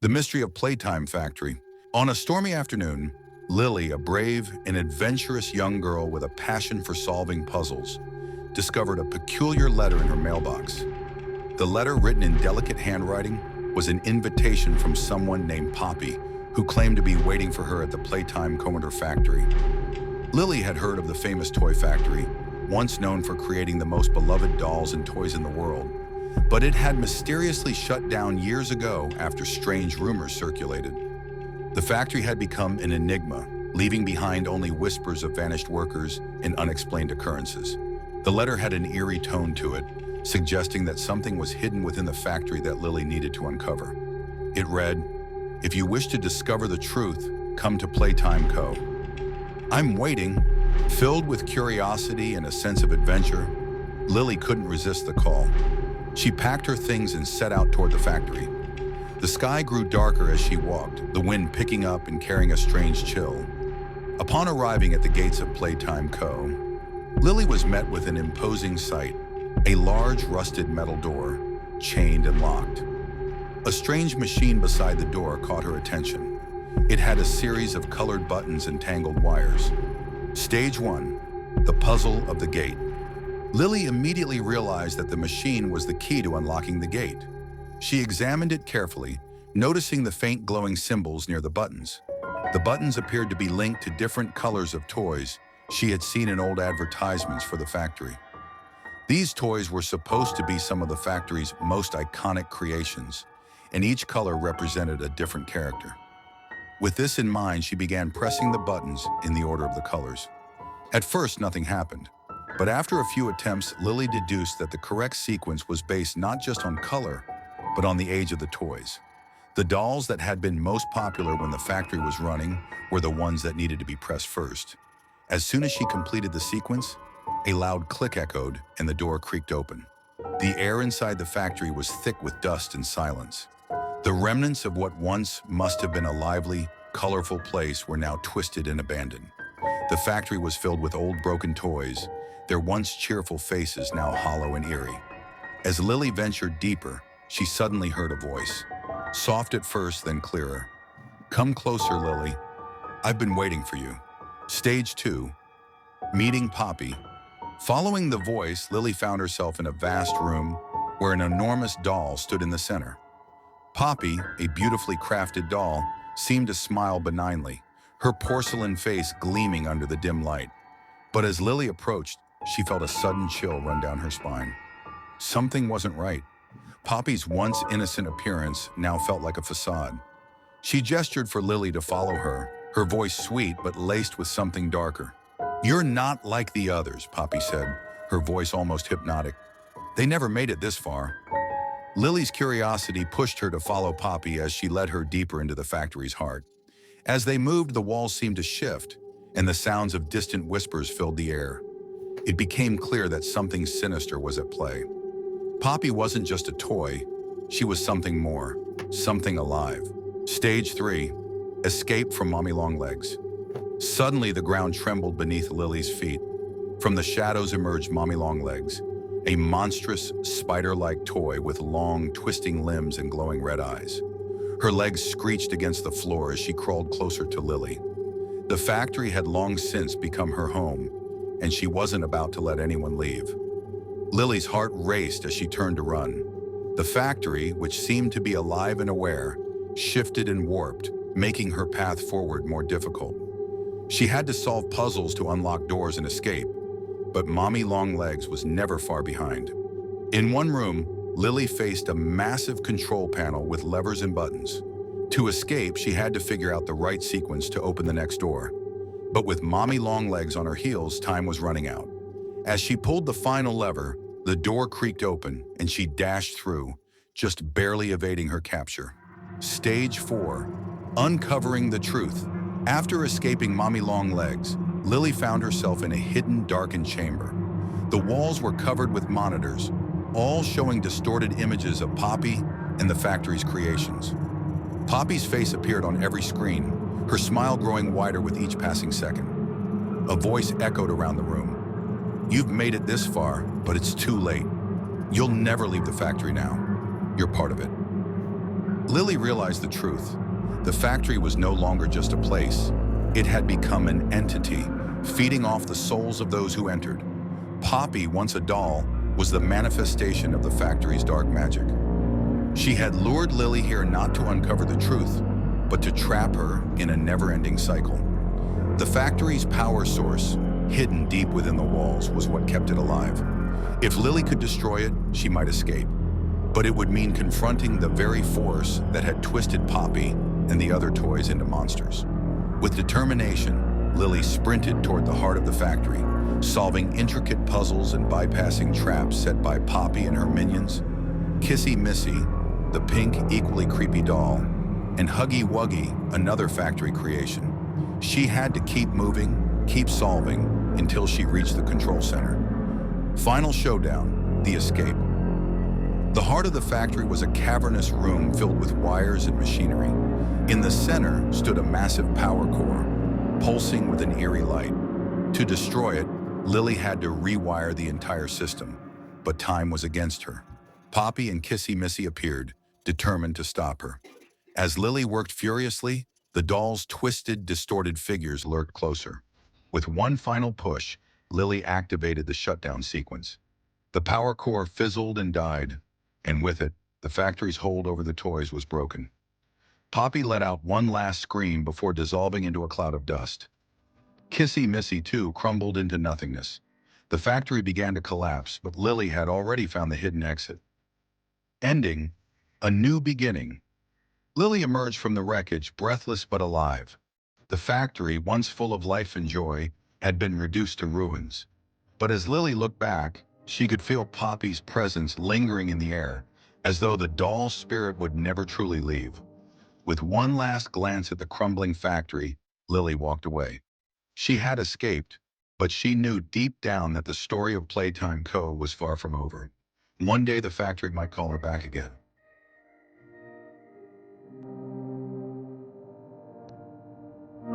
The Mystery of Playtime Factory. On a stormy afternoon, Lily, a brave and adventurous young girl with a passion for solving puzzles, discovered a peculiar letter in her mailbox. The letter, written in delicate handwriting, was an invitation from someone named Poppy, who claimed to be waiting for her at the Playtime Co factory. Lily had heard of the famous toy factory, once known for creating the most beloved dolls and toys in the world, but it had mysteriously shut down years ago after strange rumors circulated. The factory had become an enigma, leaving behind only whispers of vanished workers and unexplained occurrences. The letter had an eerie tone to it, suggesting that something was hidden within the factory that Lily needed to uncover. It read, "If you wish to discover the truth, come to Playtime Co." I'm waiting. Filled with curiosity and a sense of adventure, Lily couldn't resist the call. She packed her things and set out toward the factory. The sky grew darker as she walked, the wind picking up and carrying a strange chill. Upon arriving at the gates of Playtime Co., Lily was met with an imposing sight, a large rusted metal door, chained and locked. A strange machine beside the door caught her attention. It had a series of colored buttons and tangled wires. Stage 1, the puzzle of the gate. Lily immediately realized that the machine was the key to unlocking the gate. She examined it carefully, noticing the faint glowing symbols near the buttons. The buttons appeared to be linked to different colors of toys she had seen in old advertisements for the factory. These toys were supposed to be some of the factory's most iconic creations, and each color represented a different character. With this in mind, she began pressing the buttons in the order of the colors. At first, nothing happened. But after a few attempts, Lily deduced that the correct sequence was based not just on color, but on the age of the toys. The dolls that had been most popular when the factory was running were the ones that needed to be pressed first. As soon as she completed the sequence, a loud click echoed and the door creaked open. The air inside the factory was thick with dust and silence. The remnants of what once must have been a lively, colorful place were now twisted and abandoned. The factory was filled with old broken toys, their once cheerful faces now hollow and eerie. As Lily ventured deeper, she suddenly heard a voice. Soft at first, then clearer. "Come closer, Lily. I've been waiting for you." Stage 2, meeting Poppy. Following the voice, Lily found herself in a vast room where an enormous doll stood in the center. Poppy, a beautifully crafted doll, seemed to smile benignly, her porcelain face gleaming under the dim light. But as Lily approached, she felt a sudden chill run down her spine. Something wasn't right. Poppy's once innocent appearance now felt like a facade. She gestured for Lily to follow her, her voice sweet but laced with something darker. "You're not like the others," Poppy said, her voice almost hypnotic. "They never made it this far." Lily's curiosity pushed her to follow Poppy as she led her deeper into the factory's heart. As they moved, the walls seemed to shift, and the sounds of distant whispers filled the air. It became clear that something sinister was at play. Poppy wasn't just a toy, she was something more, something alive. Stage 3, escape from Mommy Longlegs. Suddenly, the ground trembled beneath Lily's feet. From the shadows emerged Mommy Longlegs, a monstrous, spider-like toy with long, twisting limbs and glowing red eyes. Her legs screeched against the floor as she crawled closer to Lily. The factory had long since become her home, and she wasn't about to let anyone leave. Lily's heart raced as she turned to run. The factory, which seemed to be alive and aware, shifted and warped, making her path forward more difficult. She had to solve puzzles to unlock doors and escape, but Mommy Longlegs was never far behind. In one room, Lily faced a massive control panel with levers and buttons. To escape, she had to figure out the right sequence to open the next door. But with Mommy Longlegs on her heels, time was running out. As she pulled the final lever, the door creaked open and she dashed through, just barely evading her capture. Stage 4, uncovering the truth. After escaping Mommy Longlegs, Lily found herself in a hidden, darkened chamber. The walls were covered with monitors, all showing distorted images of Poppy and the factory's creations. Poppy's face appeared on every screen, her smile growing wider with each passing second. A voice echoed around the room. "You've made it this far, but it's too late. You'll never leave the factory now. You're part of it." Lily realized the truth. The factory was no longer just a place. It had become an entity, feeding off the souls of those who entered. Poppy, once a doll, was the manifestation of the factory's dark magic. She had lured Lily here not to uncover the truth, but to trap her in a never-ending cycle. The factory's power source, hidden deep within the walls, was what kept it alive. If Lily could destroy it, she might escape. But it would mean confronting the very force that had twisted Poppy and the other toys into monsters. With determination, Lily sprinted toward the heart of the factory, solving intricate puzzles and bypassing traps set by Poppy and her minions. Kissy Missy, the pink, equally creepy doll, and Huggy Wuggy, another factory creation. She had to keep moving, keep solving, until she reached the control center. Final showdown, the escape. The heart of the factory was a cavernous room filled with wires and machinery. In the center stood a massive power core, pulsing with an eerie light. To destroy it, Lily had to rewire the entire system, but time was against her. Poppy and Kissy Missy appeared, determined to stop her. As Lily worked furiously, the doll's twisted, distorted figures lurked closer. With one final push, Lily activated the shutdown sequence. The power core fizzled and died, and with it, the factory's hold over the toys was broken. Poppy let out one last scream before dissolving into a cloud of dust. Kissy Missy, too, crumbled into nothingness. The factory began to collapse, but Lily had already found the hidden exit. Ending, a new beginning. Lily emerged from the wreckage, breathless but alive. The factory, once full of life and joy, had been reduced to ruins. But as Lily looked back, she could feel Poppy's presence lingering in the air, as though the doll's spirit would never truly leave. With one last glance at the crumbling factory, Lily walked away. She had escaped, but she knew deep down that the story of Playtime Co. was far from over. One day the factory might call her back again.